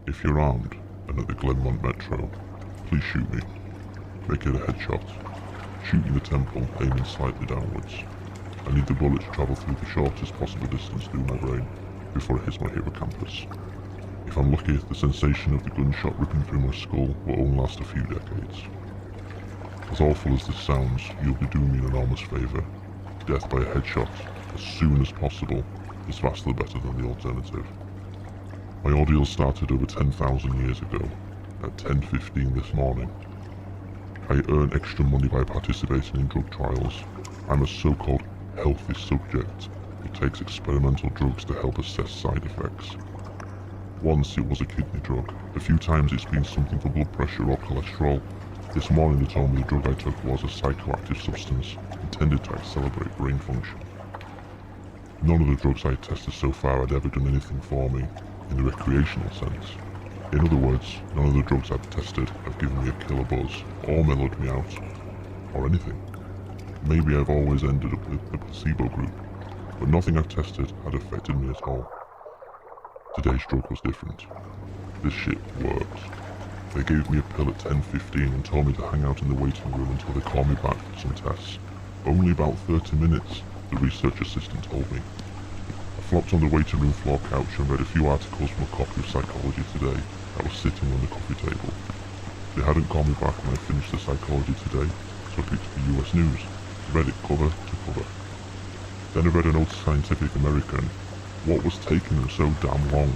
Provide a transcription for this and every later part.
If you're armed and at the Glenmont Metro, please shoot me. Make it a headshot. Shoot me the temple, aiming slightly downwards. I need the bullet to travel through the shortest possible distance through my brain before it hits my hippocampus. If I'm lucky, the sensation of the gunshot ripping through my skull will only last a few decades. As awful as this sounds, you'll be doing me an enormous favour. Death by a headshot, as soon as possible, is vastly better than the alternative. My ordeal started over 10,000 years ago, at 10:15 this morning. I earn extra money by participating in drug trials. I'm a so-called healthy subject who takes experimental drugs to help assess side effects. Once it was a kidney drug, a few times it's been something for blood pressure or cholesterol. This morning they told me the drug I took was a psychoactive substance intended to accelerate brain function. None of the drugs I had tested so far had ever done anything for me, in the recreational sense. In other words, none of the drugs I've tested have given me a killer buzz, or mellowed me out, or anything. Maybe I've always ended up with the placebo group, but nothing I've tested had affected me at all. Today's drug was different. This shit worked. They gave me a pill at 10:15 and told me to hang out in the waiting room until they called me back for some tests. Only about 30 minutes, the research assistant told me. I flopped on the waiting room floor couch and read a few articles from a copy of Psychology Today that was sitting on the coffee table. They hadn't called me back when I finished the Psychology Today, so I picked up the US News, read it cover to cover. Then I read an old Scientific American. What was taking them so damn long?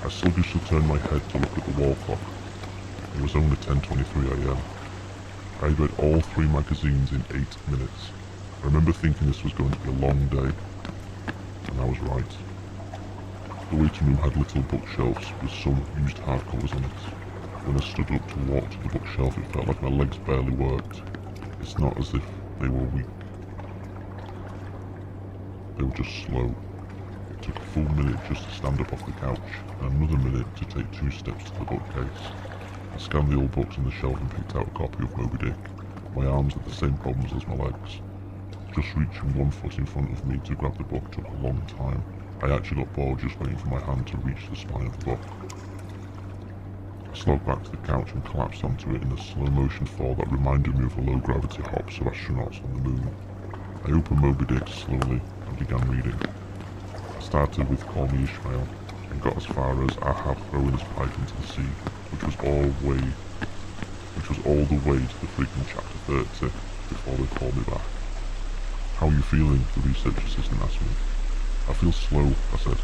I sluggishly turned my head to look at the wall clock. It was only 10:23 AM. I had read all 3 magazines in 8 minutes. I remember thinking this was going to be a long day, and I was right. The waiting room had little bookshelves with some used hardcovers on it. When I stood up to walk to the bookshelf, it felt like my legs barely worked. It's not as if they were weak. They were just slow. It took a full minute just to stand up off the couch, and another minute to take 2 steps to the bookcase. I scanned the old books on the shelf and picked out a copy of Moby Dick. My arms had the same problems as my legs. Just reaching one foot in front of me to grab the book took a long time. I actually got bored just waiting for my hand to reach the spine of the book. I slowed back to the couch and collapsed onto it in a slow motion fall that reminded me of the low gravity hops of astronauts on the moon. I opened Moby Dick slowly and began reading. I started with Call Me Ishmael and got as far as Ahab throwing his pipe into the sea, which was all the way to the freaking chapter 30 before they called me back. How are you feeling? The research assistant asked me. I feel slow, I said.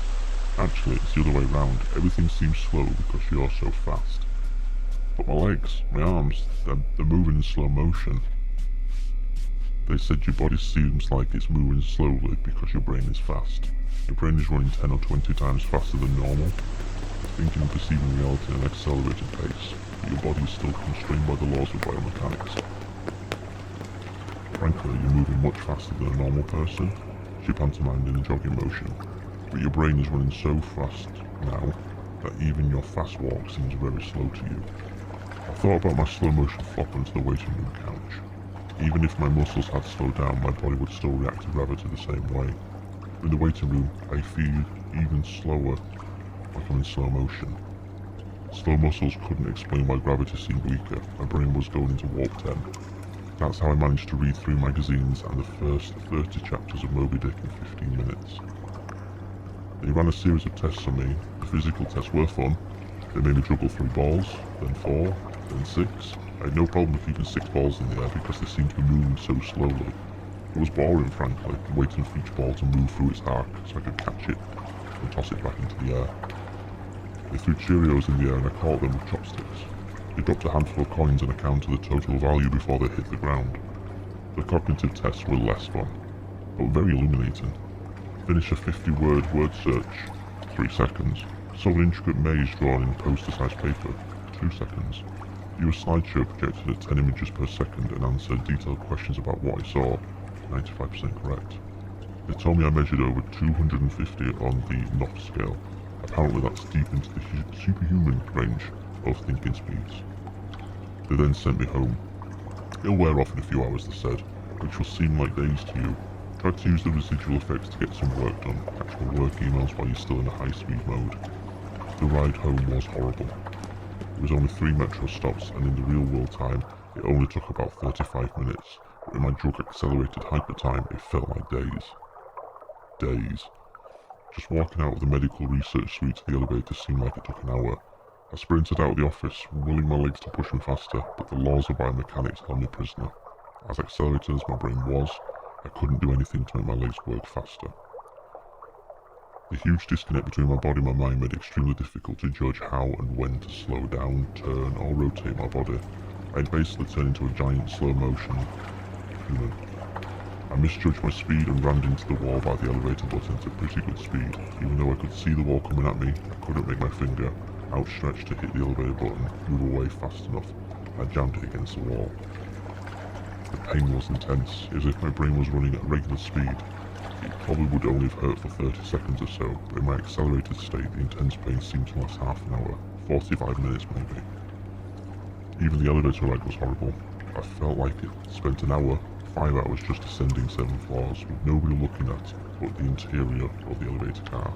Actually, it's the other way round. Everything seems slow because you're so fast. But my legs, my arms, they're moving in slow motion. They said your body seems like it's moving slowly because your brain is fast. Your brain is running 10 or 20 times faster than normal, thinking and perceiving reality at an accelerated pace, but your body is still constrained by the laws of biomechanics. Frankly, you're moving much faster than a normal person, she pantomimed in a jogging motion, but your brain is running so fast now that even your fast walk seems very slow to you. I thought about my slow motion flop onto the waiting room couch. Even if my muscles had slowed down, my body would still react to gravity the same way. In the waiting room, I feel even slower, like I'm in slow motion. Slow muscles couldn't explain why gravity seemed weaker. My brain was going into warp 10. That's how I managed to read 3 magazines and the first 30 chapters of Moby Dick in 15 minutes. They ran a series of tests on me. The physical tests were fun. They made me juggle 3 balls, then 4, then 6. I had no problem keeping 6 balls in the air because they seemed to be moving so slowly. It was boring, frankly, waiting for each ball to move through its arc so I could catch it and toss it back into the air. They threw Cheerios in the air and I caught them with chopsticks. They dropped a handful of coins and I counted the total value before they hit the ground. The cognitive tests were less fun, but very illuminating. Finish a 50-word word search, 3 seconds. Solve an intricate maze drawn in poster-sized paper, 2 seconds. View a slideshow projected at 10 images per second and answer detailed questions about what I saw, 95% correct. They told me I measured over 250 on the Knopf scale. Apparently that's deep into the superhuman range of thinking speeds. They then sent me home. It'll wear off in a few hours, they said, which will seem like days to you. Try to use the residual effects to get some work done. Catch the work emails while you're still in a high-speed mode. The ride home was horrible. It was only 3 metro stops, and in the real world time, it only took about 35 minutes, but in my drug accelerated hyper time, it felt like days. Days. Just walking out of the medical research suite to the elevator seemed like it took an hour. I sprinted out of the office, willing my legs to push me faster, but the laws of biomechanics held me prisoner. As accelerated as my brain was, I couldn't do anything to make my legs work faster. The huge disconnect between my body and my mind made it extremely difficult to judge how and when to slow down, turn, or rotate my body. I had basically turned into a giant slow-motion human. I misjudged my speed and rammed into the wall by the elevator button at pretty good speed. Even though I could see the wall coming at me, I couldn't make my finger, outstretched to hit the elevator button, move away fast enough. I jammed it against the wall. The pain was intense, as if my brain was running at regular speed. It probably would only have hurt for 30 seconds or so, but in my accelerated state, the intense pain seemed to last half an hour, 45 minutes maybe. Even the elevator ride was horrible. I felt like it spent an hour, 5 hours just ascending 7 floors, with nobody looking at but the interior of the elevator car.